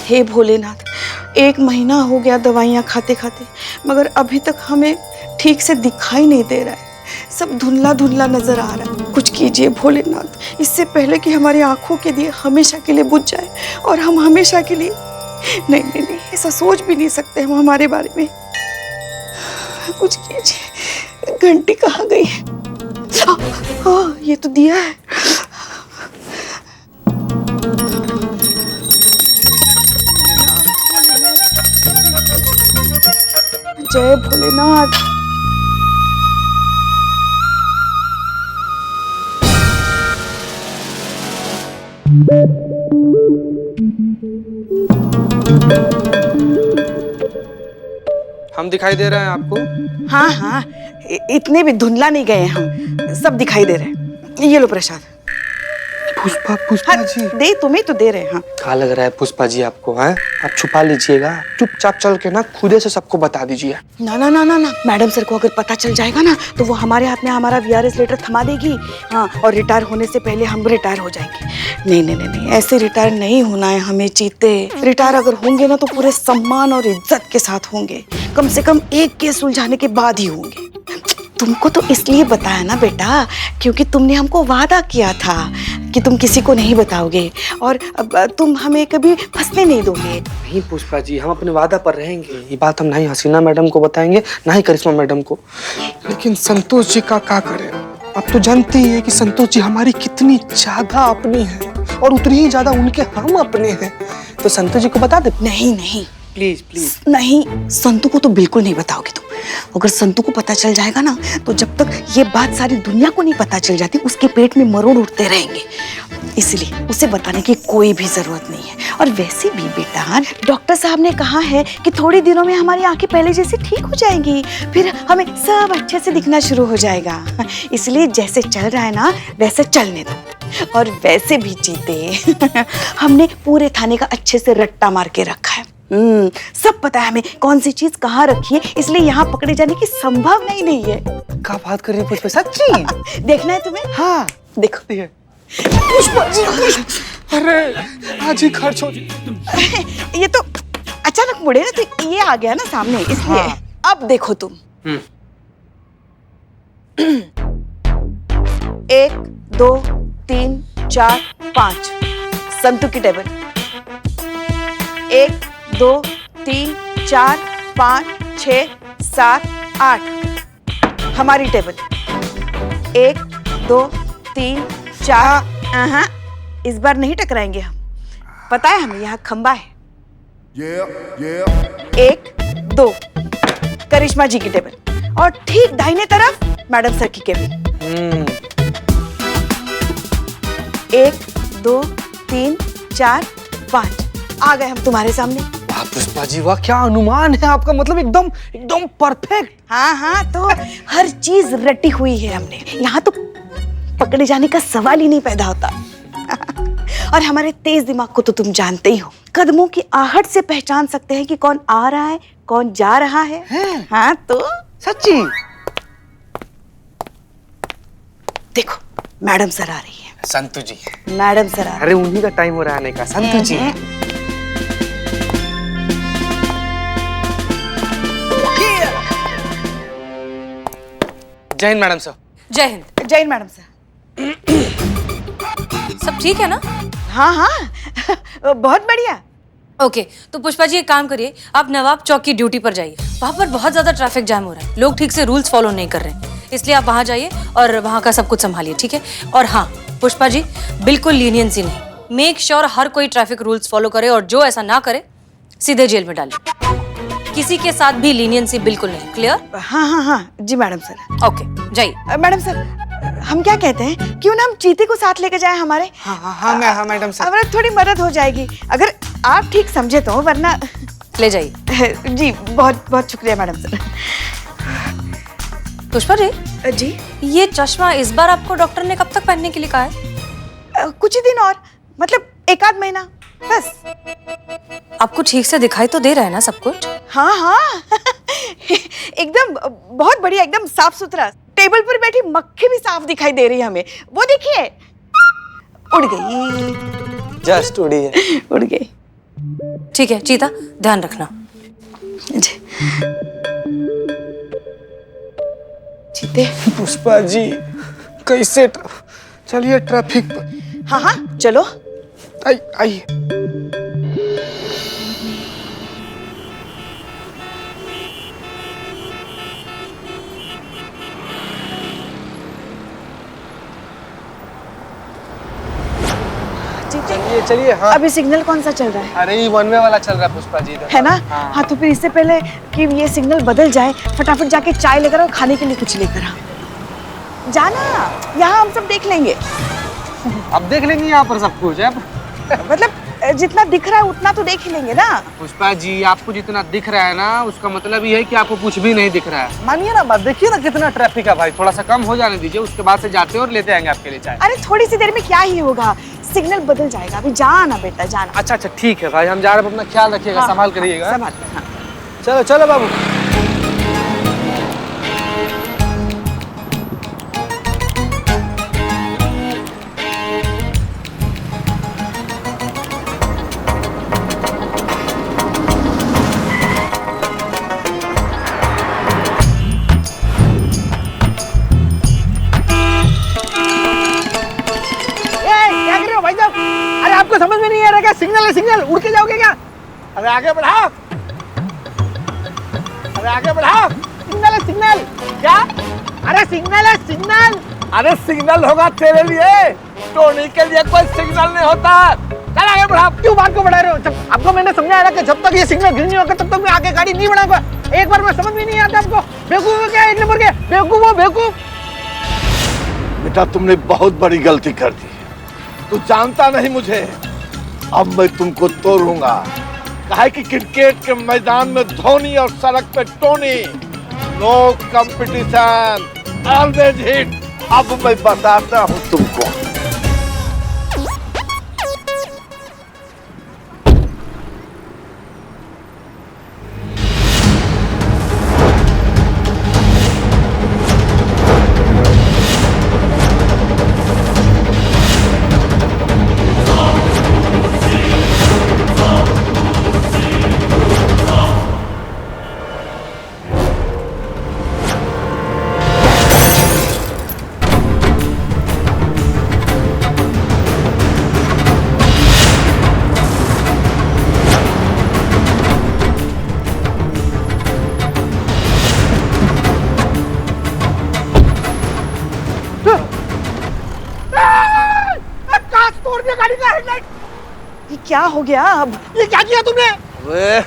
हे भोलेनाथ, 1 महीना हो गया दवाइयाँ खाते खाते, मगर अभी तक हमें ठीक से दिखाई नहीं दे रहा है। सब धुंधला धुंधला नजर आ रहा है। कुछ कीजिए भोलेनाथ, इससे पहले कि हमारी आंखों के दिए हमेशा के लिए बुझ जाए और हम हमेशा के लिए नहीं नहीं नहीं, ऐसा सोच भी नहीं सकते हम हमारे बारे में। कुछ कीजिए। घंटी कहाँ गई है? ये तो दिया है। जय भोलेनाथ। हम दिखाई दे रहे हैं आपको? हाँ हाँ, इतने भी धुंधला नहीं गए हम, सब दिखाई दे रहे हैं। ये लो प्रसाद। पुष्पा जी। दे, तुम्हें तो दे रहे हैं। हाँ। कहाँ लग रहा है पुष्पा जी आपको? हैं? आप छुपा लीजिएगा, चुपचाप चल के ना खुदे से सबको बता दीजिए। ना ना ना ना ना, मैडम सर को अगर पता चल जाएगा ना तो वो हमारे हाथ में हमारा VRS लेटर थमा देगी। हाँ, और रिटायर होने से पहले हम रिटायर हो जाएंगे। नहीं नहीं नहीं नहीं, ऐसे रिटायर नहीं होना है हमें चीते। रिटायर अगर होंगे ना तो पूरे सम्मान और इज्जत के साथ होंगे, कम से कम एक केस सुलझाने के बाद ही होंगे। तुमको तो इसलिए बताया ना बेटा, क्योंकि तुमने हमको वादा किया था कि तुम किसी को नहीं बताओगे और तुम हमें कभी फंसने नहीं दोगे। नहीं पुष्पा जी, हम अपने वादा पर रहेंगे। ये बात हम नहीं हसीना मैडम को बताएंगे, ना ही करिश्मा मैडम को। लेकिन संतोष जी का क्या करें? आप तो जानते ही है कि संतोष जी हमारी कितनी ज्यादा अपनी है और उतनी ही ज्यादा उनके हम अपने हैं। तो संतोष जी को बता दे। नहीं नहीं, प्लीज प्लीज। नहीं, संतू को तो बिल्कुल नहीं बताओगे तुम। अगर संतू को पता चल जाएगा ना तो जब तक ये बात सारी दुनिया को नहीं पता चल जाती, उसके पेट में मरोड़ उठते रहेंगे। इसलिए उसे बताने की कोई भी जरूरत नहीं है। और वैसे भी बेटा, डॉक्टर साहब ने कहा है कि थोड़े दिनों में हमारी आंखें पहले जैसी ठीक हो जाएंगी, फिर हमें सब अच्छे से दिखना शुरू हो जाएगा। इसलिए जैसे चल रहा है ना वैसे चलने दो। और वैसे भी जीते हमने पूरे थाने का अच्छे से रट्टा मार के रखा है। सब पता है हमें कौन सी चीज कहाँ रखी है, इसलिए यहाँ पकड़े जाने की संभावना ही नहीं है। क्या बात कर रही है पुष्पा? सच्ची? देखना है तुम्हें? हाँ देखो। पुष्पा जी, अरे आज ही खर्च हो। ये तो अचानक मुड़े ना तो ये आ गया ना सामने, इसलिए। हाँ। अब देखो तुम। 1 2 3 4 5 संतू की टेबल। 1 2 3 4 5 6 7 8 हमारी टेबल। 1 2 3 4। हाँ, इस बार नहीं टकराएंगे हम, पता है हमें यहाँ खंबा है। 1 2 करिश्मा जी की टेबल और ठीक दाहिने तरफ मैडम सर की केबिन। 1 2 3 4 5 आ गए हम तुम्हारे सामने। वाह पुष्पा जी वाह, क्या अनुमान है आपका, मतलब एकदम एकदम परफेक्ट। हाँ हाँ, तो हर चीज रटी हुई है हमने, यहाँ तो पकड़े जाने का सवाल ही नहीं पैदा होता। और हमारे तेज दिमाग को तो तुम जानते ही हो, कदमों की आहट से पहचान सकते हैं कि कौन आ रहा है कौन जा रहा है। हाँ तो सच्ची? देखो मैडम सर आ रही है। संतू जी। मैडम सर आ रही। अरे उन्हीं का टाइम हो रहा है आने का। संतू जी। जय हिंद मैडम सर। जय हिंद। जय हिंद मैडम सर। सब ठीक है ना? हाँ हाँ बहुत बढ़िया। ओके, तो पुष्पा जी एक काम करिए, आप नवाब चौक की ड्यूटी पर जाइए। वहाँ पर बहुत ज्यादा ट्रैफिक जाम हो रहा है, लोग ठीक से रूल्स फॉलो नहीं कर रहे हैं, इसलिए आप वहाँ जाइए और वहाँ का सब कुछ संभालिए, ठीक है? और हाँ पुष्पा जी, बिल्कुल लीनियंसी नहीं, मेक श्योर हर कोई ट्रैफिक रूल्स फॉलो करे और जो ऐसा ना करे सीधे जेल में डाले। किसी के साथ भी लीनियंसी बिल्कुल नहीं। क्लियर? हाँ हाँ हाँ जी मैडम सर। ओके जाइए। मैडम सर, हम क्या कहते हैं, क्यों ना हम चीते को साथ लेके जाएं हमारे? हाँ हाँ हाँ हाँ मैडम सर। अब थोड़ी मदद हो जाएगी अगर आप ठीक समझे तो, वरना ले जाइए। जी बहुत बहुत शुक्रिया मैडम सर। पुष्पा जी, ये चश्मा इस बार आपको डॉक्टर ने कब तक पहनने के लिए कहा है? कुछ ही दिन और, मतलब 1 आध महीना बस। आपको ठीक से दिखाई तो दे रहा है ना सब कुछ? हाँ हाँ एकदम बहुत बढ़िया, एकदम साफ सुथरा। टेबल पर बैठी मक्खी भी साफ दिखाई दे रही है हमें, वो देखिए उड़ गई। जस्ट उड़ी है। उड़ गई। ठीक है चीता, ध्यान रखना। जी चीते। पुष्पा जी कैसे चलिए ट्रैफिक पर। हाँ हाँ चलो। आइए। चलिए चलिए। हाँ अभी सिग्नल कौन सा चल रहा है? अरे ये वन वे वाला चल रहा है पुष्पा जी इधर। है ना? हाँ। हाँ तो फिर इससे पहले कि ये सिग्नल बदल जाए फटाफट जाके चाय लेकर और खाने के लिए कुछ लेकर आ जाना। यहाँ हम सब देख लेंगे। अब देख लेंगे यहाँ पर सब कुछ। अब मतलब जितना दिख रहा है उतना तो देख ही लेंगे ना। पुष्पा जी आपको जितना दिख रहा है ना उसका मतलब ये है कि आपको कुछ भी नहीं दिख रहा है। मानिए ना बात, देखिए ना कितना ट्रैफिक है भाई, थोड़ा सा कम हो जाने दीजिए, उसके बाद से जाते हैं और लेते आएंगे आपके लिए चाय। अरे थोड़ी सी देर में क्या ही होगा, सिग्नल बदल जाएगा। अभी जाना बेटा जाना। अच्छा अच्छा ठीक है भाई, हम जा रहे हैं, अपना ख्याल रखिएगा। हाँ, संभाल करिएगा। संभाल कर, हाँ। चलो चलो बाबू। क्या कर रहे हो भाई साहब? अरे आपको समझ में नहीं आ रहा क्या? सिग्नल है सिग्नल, उड़ के जाओगे क्या? अरे आगे बढ़ाओ, अरे आगे बढ़ाओ। सिग्नल है सिग्नल। क्या? अरे सिग्नल है सिग्नल। अरे सिग्नल होगा तेरे लिए, टोनी के लिए कोई सिग्नल नहीं होता। चल आगे बढ़ाओ। क्यों बात को बढ़ा रहे हो? जब आपको मैंने समझाया ना कि जब तक ये सिग्नल ग्रीन नहीं होगा तब तक मैं आगे गाड़ी नहीं बढ़ाऊंगा। एक बार में समझ में नहीं आता आपको? बेवकूफ हो क्या? एक नंबर के बेवकूफ हो, बेवकूफ। बेटा तुमने बहुत बड़ी गलती कर दी। तू जानता नहीं मुझे, अब मैं तुमको तोड़ूंगा। काहे कि क्रिकेट के मैदान में धोनी और सड़क पे Tony, no competition, always hit. अब मैं बताता हूँ तुमको। कांच तोड़ दिया गाड़ी का हेडलाइट। ये क्या हो गया अब? ये क्या किया तुमने? वे,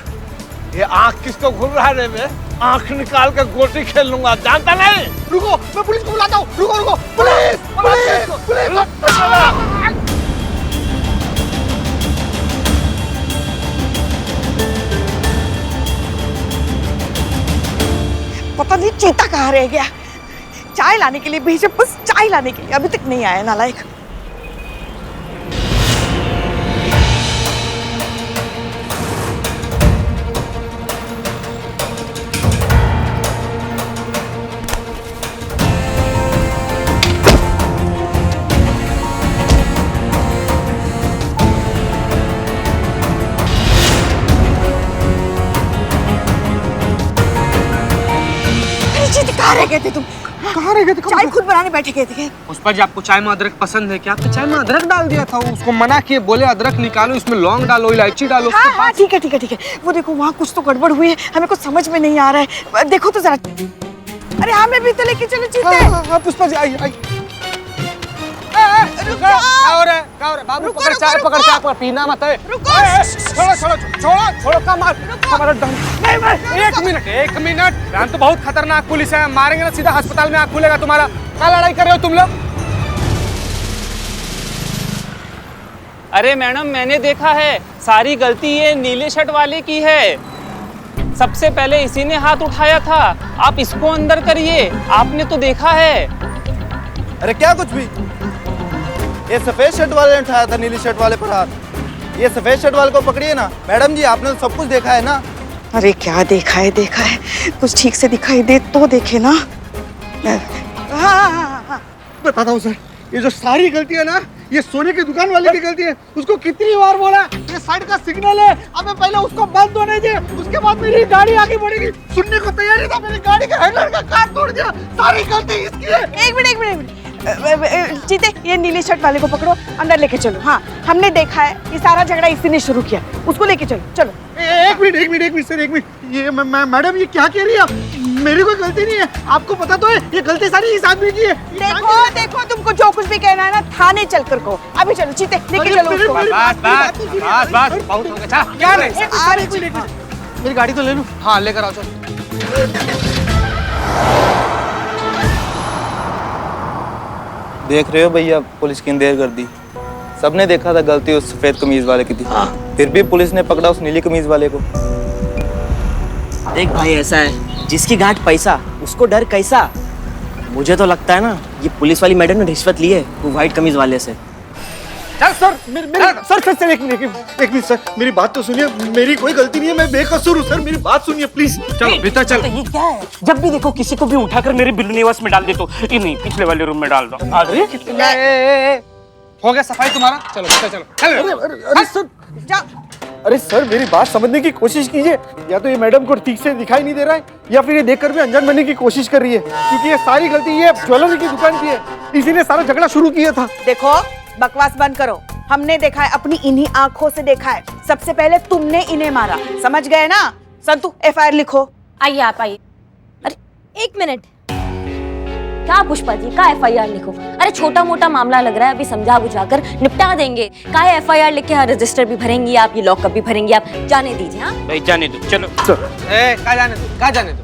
ये आँख किसको घूम रहा है रे? आँख निकाल कर गोटी खेल लूंगा, जानता नहीं? रुको, मैं पुलिस को बुलाता हूँ। रुको रुको, पुलिस पुलिस पुलिस। पता नहीं चीता कहाँ रह गया। चाय लाने के लिए भेजे, बस चाय लाने के लिए, अभी तक नहीं आया नालायक। कहाँ रह गए थे तुम? कहाँ रह गए थे? चाय खुद बनाने बैठे गए थे। पुष्पा जी आपको चाय में अदरक पसंद है क्या? आपने चाय में अदरक डाल दिया था, उसको मना किए, बोले अदरक निकालो, इसमें लौंग डालो, इलायची डालो। हाँ हाँ ठीक है ठीक है ठीक है। वो देखो वहाँ कुछ तो गड़बड़ हुई है, हमें कुछ समझ में नहीं आ रहा है। देखो तो जरा। अरे हमें भी तो लेके चलो चीते। हाँ पुष्पा जी आइए आइए। बाबू पकड़ चाय, पकड़ चाय, पकड़, पीना मत है। छोड़ो छोड़ो छोड़ो छोड़ो का मार हमारा डर। एक मिनट राम तो बहुत खतरनाक पुलिस है, मारेंगे ना सीधा अस्पताल में आँख खुलेगा तुम्हारा। क्या लड़ाई कर रहे हो तुम लोग? अरे मैडम मैंने देखा है, सारी गलती ये नीले शर्ट वाले की है। सबसे पहले इसी ने हाथ उठाया था, आप इसको अंदर करिए, आपने तो देखा है। अरे क्या कुछ भी, ये सफेद शर्ट वाले ने उठाया था नीली शर्ट वाले पर हाथ। ये सफेद शर्ट वाले को पकड़िए ना। मैडम जी आपने तो सब कुछ देखा है ना? अरे क्या देखा है कुछ ठीक से दिखाई दे तो देखे ना। हाँ हाँ हाँ हाँ। बताता हूँ सर, ये जो सारी गलतियां ना ये सोने की दुकान वाले की गलती है। उसको कितनी बार बोला ये साइड का सिग्नल है, अबे पहले उसको बंद होने दे, उसके बाद मेरी गाड़ी आगे बढ़ेगी। सुनने को तैयार नहीं था, मेरी गाड़ी का हैंडल का काट तोड़ दिया। सारी गलती इसकी है। एक मिनट जीते, ये नीली शर्ट वाले को पकड़ो, अंदर लेके चलो। हाँ, हमने देखा है ये सारा झगड़ा इसी ने शुरू किया, उसको लेके चलो। चलो एक मिनट सर, एक मिनट। ये मैडम ये क्या कह रही है आप? मेरी कोई गलती नहीं है, आपको पता तो है ये गलती सारी इस आदमी की है। देखो तुमको जो कुछ भी कहना है ना थाने चल कर को। अभी चलो जीते, लेके चलो उसको। बस बहुत हो गया। क्या नहीं, मेरी गाड़ी तो ले लूं। हाँ लेकर आओ, चलो। देख रहे हो भैया, पुलिस की देर कर दी। सबने देखा था गलती उस सफेद कमीज वाले की थी, फिर भी पुलिस ने पकड़ा उस नीली कमीज वाले को। देख भाई, ऐसा है जिसकी गांठ पैसा उसको डर कैसा। मुझे तो लगता है ना ये पुलिस वाली मैडम ने रिश्वत ली है वो व्हाइट कमीज वाले से। सर सर एक मिनट सर, मेरी बात तो सुनिए। मेरी कोई गलती नहीं है, मैं बेकसूर हूँ सर, मेरी बात सुनिए प्लीज। चलो भीतर चल। ये क्या है? जब भी देखो किसी को भी उठाकर मेरे बिल्लू निवास में डाल दे तो ये नहीं, पिछले वाले रूम में डाल दो। ए, हो गया सफाई तुम्हारा? चलो भीतर चलो। अरे सर जा। अरे सर मेरी बात समझने की कोशिश कीजिए। या तो ये मैडम को ठीक से दिखाई नहीं दे रहा है, या फिर ये देखकर भी अनजान बनने की कोशिश कर रही है, क्योंकि ये सारी गलती ये ज्वेलरी की दुकान की है। इसी ने सारा झगड़ा शुरू किया था। देखो बकवास बंद करो, हमने देखा है, अपनी इन्हीं आंखों से देखा है। सबसे पहले तुमने इन्हें मारा, समझ गए ना? संतु एफआईआर लिखो। आइए आप आइए। अरे एक मिनट, क्या पुष्पा जी का एफआईआर लिखो? अरे छोटा मोटा मामला लग रहा है, अभी समझा बुझाकर निपटा देंगे। का एफआईआर लिख के यहाँ रजिस्टर भी भरेंगी आप, ये लॉकअप भी भरेंगी आप, जाने दीजिए। हाँ भाई जाने दो, चलो। कहाँ जाने दो?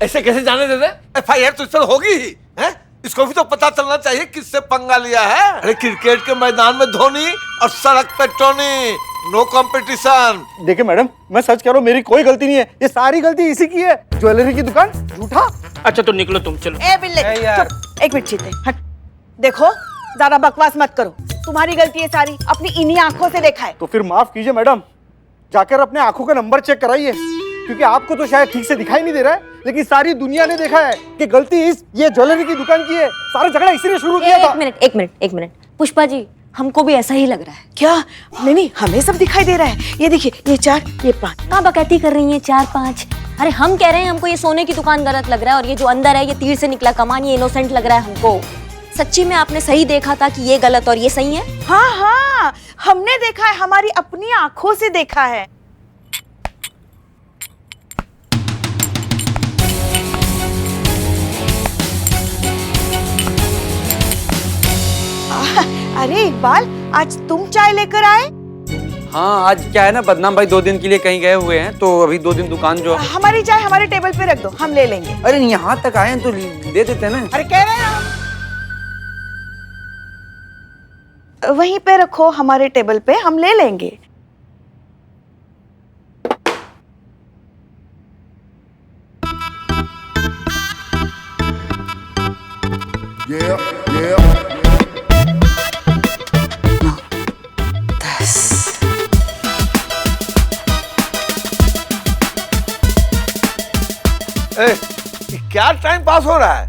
ऐसे कैसे जाने देते? एफआईआर तो इस तरह होगी ही है? इसको भी तो पता चलना चाहिए किससे पंगा लिया है। अरे क्रिकेट के मैदान में धोनी और सड़क पे टोनी, नो कंपटीशन। देखिए मैडम, मैं सच कह रहा हूँ, मेरी कोई गलती नहीं है, ये सारी गलती इसी की है। ज्वेलरी की दुकान झूठा। अच्छा तो निकलो तुम, चलो। ए बिल्ले, चुप, एक मिनट जीते, हट। देखो ज्यादा बकवास मत करो, तुम्हारी गलती है सारी, अपनी इन्हीं आंखों से देखा है। तो फिर माफ कीजिए मैडम, जाकर अपने आंखों का नंबर चेक कराइए, क्योंकि आपको तो शायद ठीक से दिखाई नहीं दे रहा है, लेकिन सारी दुनिया ने देखा है कि गलती ये ज्वेलरी की दुकान की है। सारा झगड़ा इसी ने शुरू किया था। एक मिनट पुष्पा जी, हमको भी ऐसा ही लग रहा है। क्या? नहीं, हमें सब दिखाई दे रहा है। ये देखिए, ये 4, ये 5। कहाँ बकैती कर रही हैं 4 5? अरे हम कह रहे हैं हमको ये सोने की दुकान गलत लग रहा है, और ये जो अंदर है ये तीर से निकला कमान, ये इनोसेंट लग रहा है हमको। सच्ची में आपने सही देखा था कि ये गलत और ये सही है? हाँ, हमने देखा है, हमारी अपनी आंखों से देखा है। अरे इकबाल, आज तुम चाय लेकर आए? हाँ, आज क्या है ना, बदनाम भाई 2 दिन के लिए कहीं गए हुए हैं, तो अभी 2 दिन दुकान जो। हमारी चाय हमारे टेबल पे रख दो, हम ले लेंगे। अरे यहाँ तक आए हैं तो दे देते हैं ना। अरे कह रहे हैं हम। वहीं पे रखो, हमारे टेबल पे, हम ले लेंगे। क्या टाइम पास हो रहा है?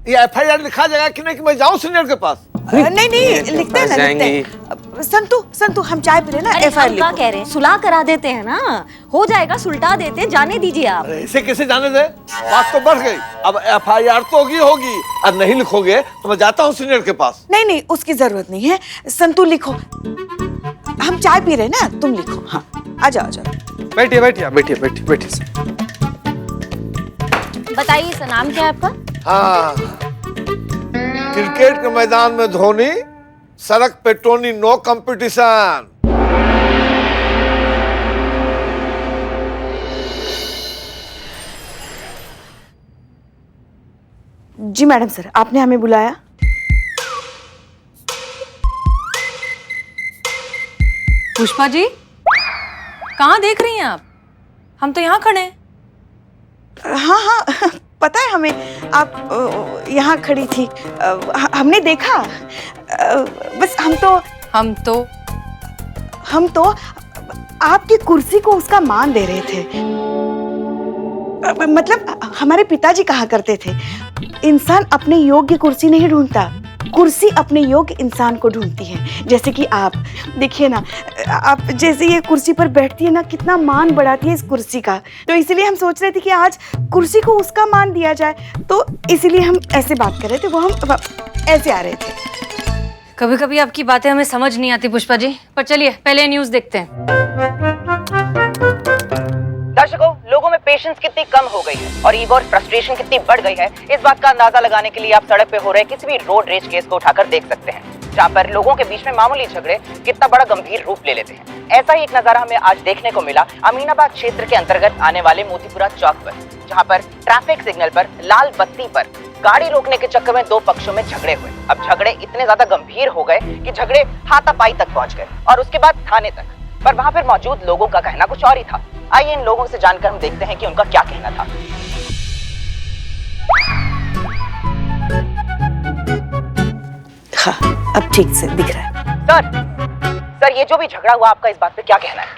ये एफआईआर लिखा जाएगा कि नहीं कि मैं जाऊं सीनियर के पास? नहीं, लिखते हैं ना, लिखते हैं। संतु हम चाय पी रहे ना, एफआईआर लिखो। कह रहे हैं सुलह करा देते हैं ना, हो जाएगा, सुलटा देते हैं, जाने दीजिए आप। ऐसे कैसे जाने दे? बात तो बढ़ गई, अब एफआईआर तो होगी। अब नहीं लिखोगे तो मैं जाता हूँ सीनियर के पास। नहीं, उसकी जरूरत नहीं है। संतु लिखो, हम चाय पी रहे ना, तुम लिखो। हाँ, आ जाओ। बैठिए। बताइए सर, नाम क्या है आपका? हाँ, क्रिकेट के मैदान में धोनी, सड़क पे टोनी, नो कंपटीशन। जी मैडम सर, आपने हमें बुलाया? पुष्पा जी, कहाँ देख रही हैं आप? हम तो यहाँ खड़े हैं। हाँ, पता है हमें, आप यहाँ खड़ी थी, हमने देखा। बस हम तो आपकी कुर्सी को उसका मान दे रहे थे। मतलब हमारे पिताजी कहा करते थे, इंसान अपने योग्य कुर्सी नहीं ढूंढता, कुर्सी अपने योग्य इंसान को ढूंढती है, जैसे कि आप देखिए ना, आप जैसे ये कुर्सी पर बैठती है ना, कितना मान बढ़ाती है इस कुर्सी का। तो इसीलिए हम सोच रहे थे कि आज कुर्सी को उसका मान दिया जाए, तो इसीलिए हम ऐसे बात कर रहे थे, वो हम ऐसे आ रहे थे। कभी कभी आपकी बातें हमें समझ नहीं आती पुष्पा जी, पर चलिए पहले न्यूज़ देखते हैं। दर्शकों, लोगों में पेशेंस कितनी कम हो गई है और ईगो और फ्रस्ट्रेशन कितनी बढ़ गई है, इस बात का अंदाजा लगाने के लिए आप सड़क पे हो रहे किसी भी रोड रेज केस को उठाकर देख सकते हैं, जहां पर लोगों के बीच में मामूली झगड़े कितना बड़ा गंभीर रूप ले लेते हैं। ऐसा ही एक नजारा हमें आज देखने को मिला अमीनाबाद क्षेत्र के अंतर्गत आने वाले मोतीपुरा चौक पर, जहां पर ट्रैफिक सिग्नल पर लाल बत्ती पर गाड़ी रोकने के चक्कर में दो पक्षों में झगड़े हुए। अब झगड़े इतने ज्यादा गंभीर हो गए कि झगड़े हाथापाई तक पहुंच गए और उसके बाद थाने तक। पर वहां पर मौजूद लोगों का कहना कुछ और ही था। आइए इन लोगों से जानकर हम देखते हैं कि उनका क्या कहना था। हाँ, अब ठीक से दिख रहा है। सर ये जो भी झगड़ा हुआ, आपका इस बात पे क्या कहना है?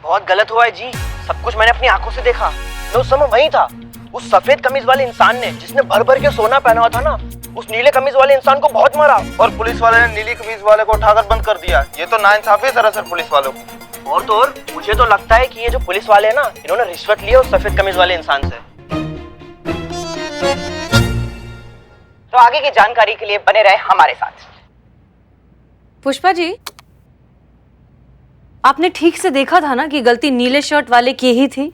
बहुत गलत हुआ है जी, सब कुछ मैंने अपनी आंखों से देखा। मैं उस समय वहीं था। उस सफेद कमीज वाले इंसान ने, जिसने भर भर के सोना पहना हुआ था ना, उस नीले कमीज वाले इंसान को बहुत मारा और पुलिस वाले ने नीली कमीज वाले को उठाकर बंद कर दिया। ये तो नाइंसाफी है सरासर पुलिस वालों की। और तो और मुझे तो लगता है कि ये जो पुलिस वाले हैं ना, इन्होंने रिश्वत ली है उस सफेद कमीज वाले इंसान से। तो आगे की जानकारी के लिए बने रहे हमारे साथ। पुष्पा जी, आपने ठीक से देखा था ना कि गलती नीले शर्ट वाले की ही थी?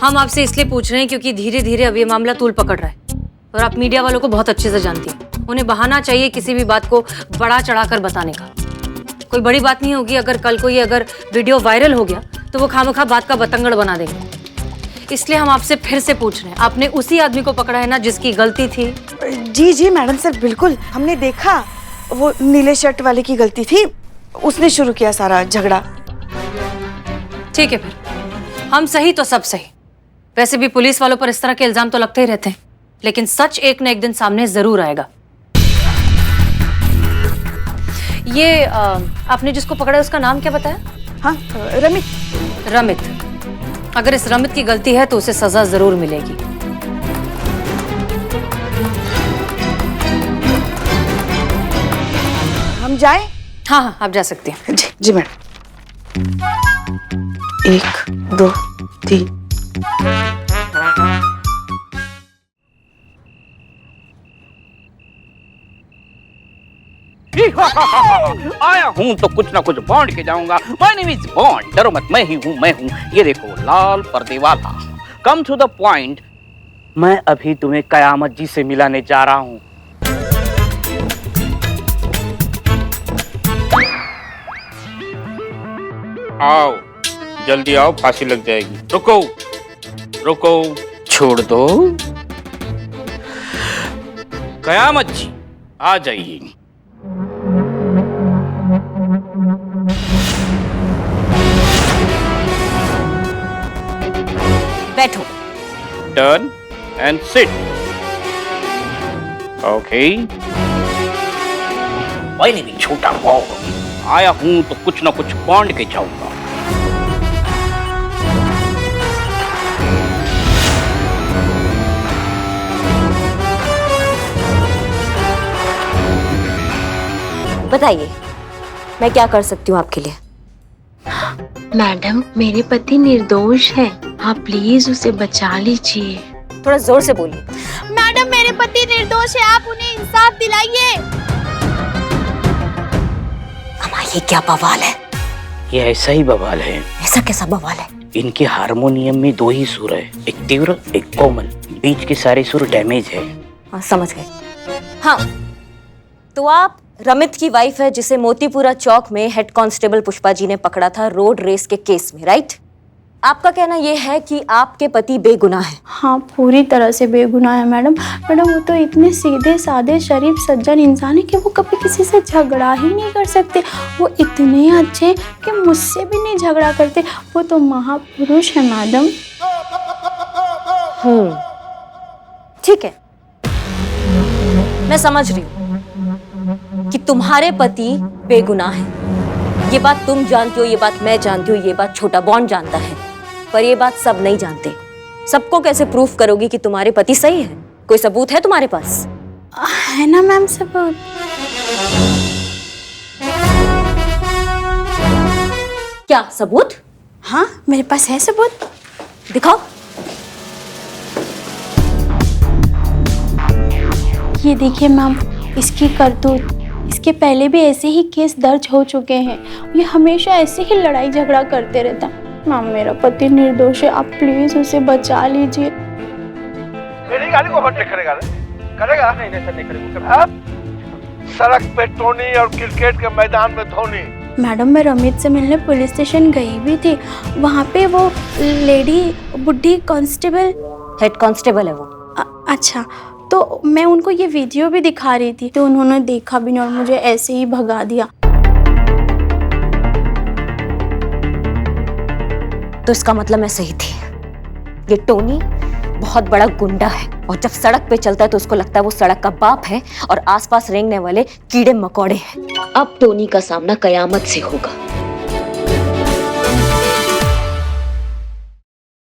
हम आपसे इसलिए पूछ रहे हैं क्योंकि धीरे धीरे अब ये मामला तूल पकड़ रहा है और आप मीडिया वालों को बहुत अच्छे से जानती हैं। उन्हें बहाना चाहिए किसी भी बात को बड़ा चढ़ाकर बताने का। कोई बड़ी बात नहीं होगी अगर कल को ये अगर वीडियो वायरल हो गया तो वो खामखा बात का बतंगड़ बना देंगे। इसलिए हम आपसे फिर से पूछ रहे हैं, आपने उसी आदमी को पकड़ा है ना जिसकी गलती थी? जी जी मैडम सर, बिल्कुल हमने देखा, वो नीले शर्ट वाले की गलती थी, उसने शुरू किया सारा झगड़ा। ठीक है, फिर हम सही तो सब सही। वैसे भी पुलिस वालों पर इस तरह के इल्जाम तो लगते ही रहते हैं, लेकिन सच एक न एक दिन सामने जरूर आएगा। ये आपने जिसको पकड़ा है उसका नाम क्या बताया? हाँ, रमित। रमित, अगर इस रमित की गलती है तो उसे सजा जरूर मिलेगी। हम जाएं? हाँ हाँ, आप जा सकती हैं। जी जी मैडम। 1 2 3। आया हूँ तो कुछ ना कुछ बांट के जाऊंगा। माय नेम इज बॉन्ड, डरो मत, मैं ही हूँ, मैं हूँ। ये देखो, लाल पर्दे वाला। कम टू द पॉइंट, मैं अभी तुम्हें कयामत जी से मिलाने जा रहा हूँ। आओ, जल्दी आओ, फांसी लग जाएगी। रुको रुको, छोड़ दो। कयामत जी आ जाइए। बैठो। Turn and sit. ओके। पहले भी छोटा भाव, आया हूं तो कुछ ना कुछ बांट के जाऊंगा। बताइए, मैं क्या कर सकती हूँ आपके लिए? मैडम, मेरे पति निर्दोष है, आप प्लीज उसे बचा लीजिए। थोड़ा जोर से बोलिए। मैडम, मेरे पति निर्दोष है, आप उन्हें इंसाफ दिलाइए। अम्मा, ये क्या बवाल है? ये ऐसा ही बवाल है। ऐसा कैसा बवाल है? इनके हारमोनियम में 2 ही सुर है, एक तीव्र एक कोमल, बीच के सारे सुर डैमेज है। हाँ, समझ गए। हाँ, तो आप रमित की वाइफ है जिसे मोतीपुरा चौक में हेड कांस्टेबल पुष्पा जी ने पकड़ा था रोड रेस के केस में, राइट? आपका कहना यह है कि आपके पति बेगुनाह है? हाँ, पूरी तरह से बेगुनाह है मैडम। मैडम, वो तो इतने सीधे साधे शरीफ सज्जन इंसान है कि वो कभी किसी से झगड़ा ही नहीं कर सकते। वो इतने अच्छे कि मुझसे भी नहीं झगड़ा करते। वो तो महापुरुष है मैडम। ठीक है, मैं समझ रही हूँ कि तुम्हारे पति बेगुनाह है। ये बात तुम जानती हो, ये बात मैं जानती हूँ, ये बात छोटा बॉन्ड जानता है, पर ये बात सब नहीं जानते। सबको कैसे प्रूफ करोगी कि तुम्हारे पति सही है? कोई सबूत है तुम्हारे पास? है ना मैम सबूत? क्या सबूत? हाँ मेरे पास है सबूत। दिखाओ। ये देखिए मैम, इसकी करतूत, इसके पहले भी ऐसे ही केस दर्ज हो चुके हैं। ये हमेशा ऐसे ही लड़ाई झगड़ा करते रहता। मैम मेरा पति निर्दोष है, आप प्लीज उसे बचा लीजिए। मेरी गाड़ी को हट करेगा करेगा? नहीं नहीं सर, नहीं करेगा। सड़क पे टोनी और क्रिकेट के मैदान में धोनी। मैडम मैं रमित से मिलने पुलिस स्टेशन गई भी थी। वहाँ पे वो लेडी बुढ़ी कांस्टेबल, हेड कांस्टेबल है वो। अच्छा, तो मैं उनको ये वीडियो भी दिखा रही थी, तो उन्होंने देखा भी नहीं और मुझे ऐसे ही भगा दिया। तो इसका मतलब मैं सही थी, ये टोनी बहुत बड़ा गुंडा है और जब सड़क पे चलता है तो उसको लगता है वो सड़क का बाप है और आसपास रेंगने वाले कीड़े मकोड़े हैं। अब टोनी का सामना कयामत से होगा।